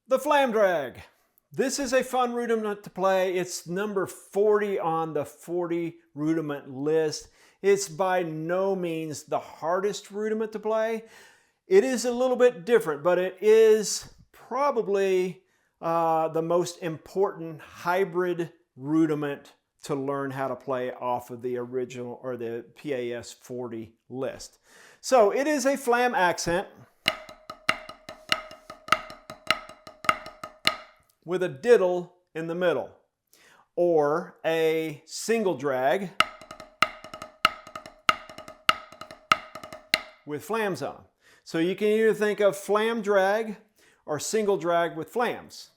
The Flam Drag. This is a fun rudiment to play. It's number 40 on the 40 rudiment list. It's by no means the hardest rudiment to play. It is a little bit different, but it is probably the most important hybrid rudiment to learn how to play off of the original or the P.A.S. 40 list. So it is a Flam Accent with a diddle in the middle, or a single drag with flams on. So you can either think of flam drag or single drag with flams.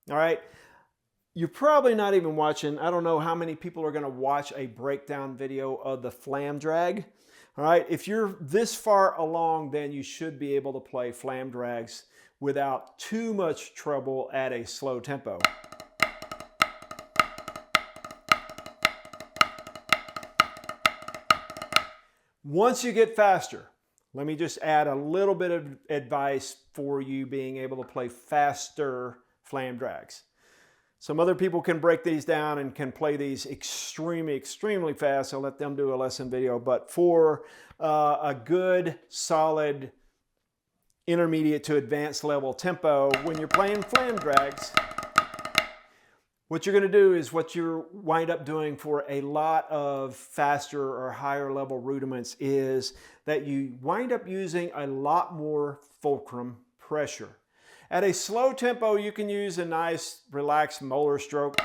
All right, you're probably not even watching, I don't know how many people are going to watch a breakdown video of the flam drag. All right, if you're this far along, then you should be able to play flam drags without too much trouble at a slow tempo. Once you get faster, let me just add a little bit of advice for you being able to play faster flam drags. Some other people can break these down and can play these extremely fast. I'll let them do a lesson video. But for a good, solid, intermediate to advanced level tempo, when you're playing flam drags, what you're going to do is what you wind up doing for a lot of faster or higher level rudiments is that you wind up using a lot more fulcrum pressure. At a slow tempo, you can use a nice relaxed molar stroke.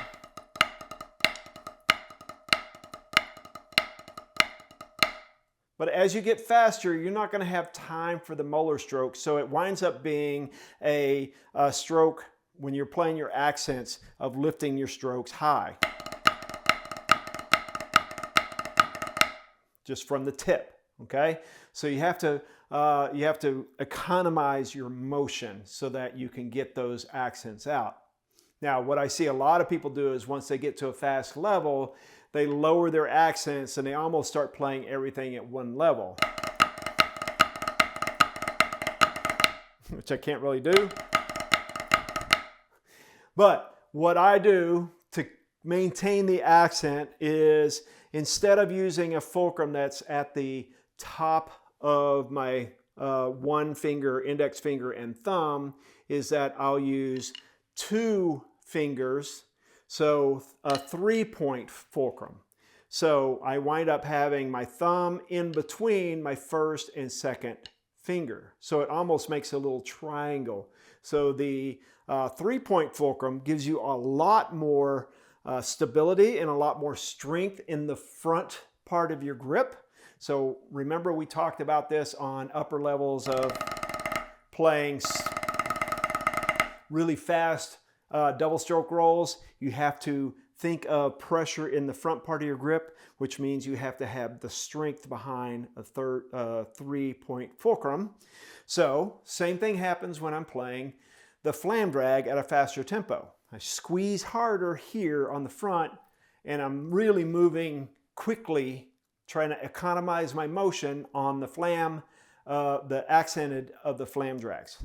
But as you get faster, you're not going to have time for the molar stroke, so it winds up being a stroke when you're playing your accents of lifting your strokes high. Just from the tip, okay? So you have to economize your motion so that you can get those accents out. Now, what I see a lot of people do is once they get to a fast level, they lower their accents and they almost start playing everything at one level, which I can't really do. But what I do to maintain the accent is instead of using a fulcrum that's at the top of my one finger, index finger, and thumb, is that I'll use two fingers, so a 3-point fulcrum. So I wind up having my thumb in between my first and second finger. So it almost makes a little triangle. So the 3-point fulcrum gives you a lot more stability and a lot more strength in the front part of your grip. So remember, we talked about this on upper levels of playing really fast double stroke rolls. You have to think of pressure in the front part of your grip, which means you have to have the strength behind a 3-point fulcrum. So same thing happens when I'm playing the flam drag at a faster tempo. I squeeze harder here on the front, and I'm really moving quickly, trying to economize my motion on the flam, the accented of the flam drags.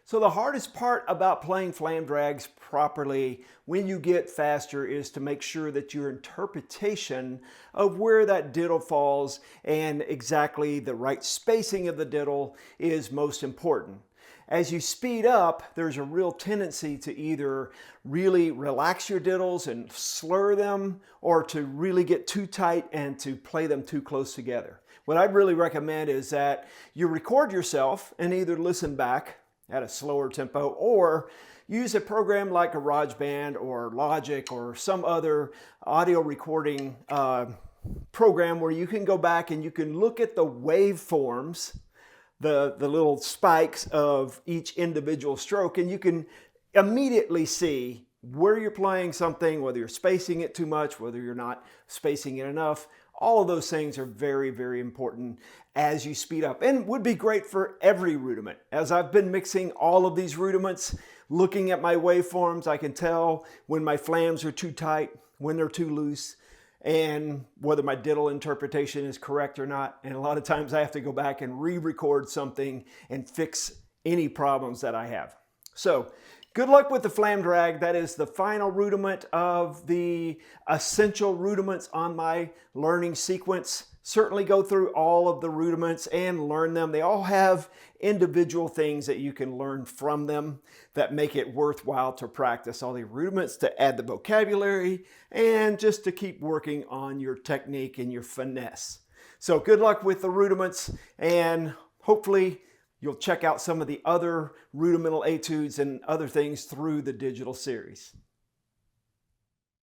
So the hardest part about playing flam drags properly when you get faster is to make sure that your interpretation of where that diddle falls and exactly the right spacing of the diddle is most important. As you speed up, there's a real tendency to either really relax your diddles and slur them, or to really get too tight and to play them too close together. What I'd really recommend is that you record yourself and either listen back at a slower tempo or use a program like GarageBand or Logic or some other audio recording program where you can go back and you can look at the waveforms, the little spikes of each individual stroke, and you can immediately see where you're playing something, whether you're spacing it too much, whether you're not spacing it enough. All of those things are very important as you speed up, and would be great for every rudiment. As I've been mixing all of these rudiments, looking at my waveforms, I can tell when my flams are too tight, when they're too loose, and whether my diddle interpretation is correct or not. And a lot of times I have to go back and re-record something and fix any problems that I have. So good luck with the flam drag. That is the final rudiment of the essential rudiments on my learning sequence. Certainly go through all of the rudiments and learn them. They all have individual things that you can learn from them that make it worthwhile to practice all the rudiments, to add the vocabulary, and just to keep working on your technique and your finesse. So good luck with the rudiments, and hopefully you'll check out some of the other rudimental etudes and other things through the digital series.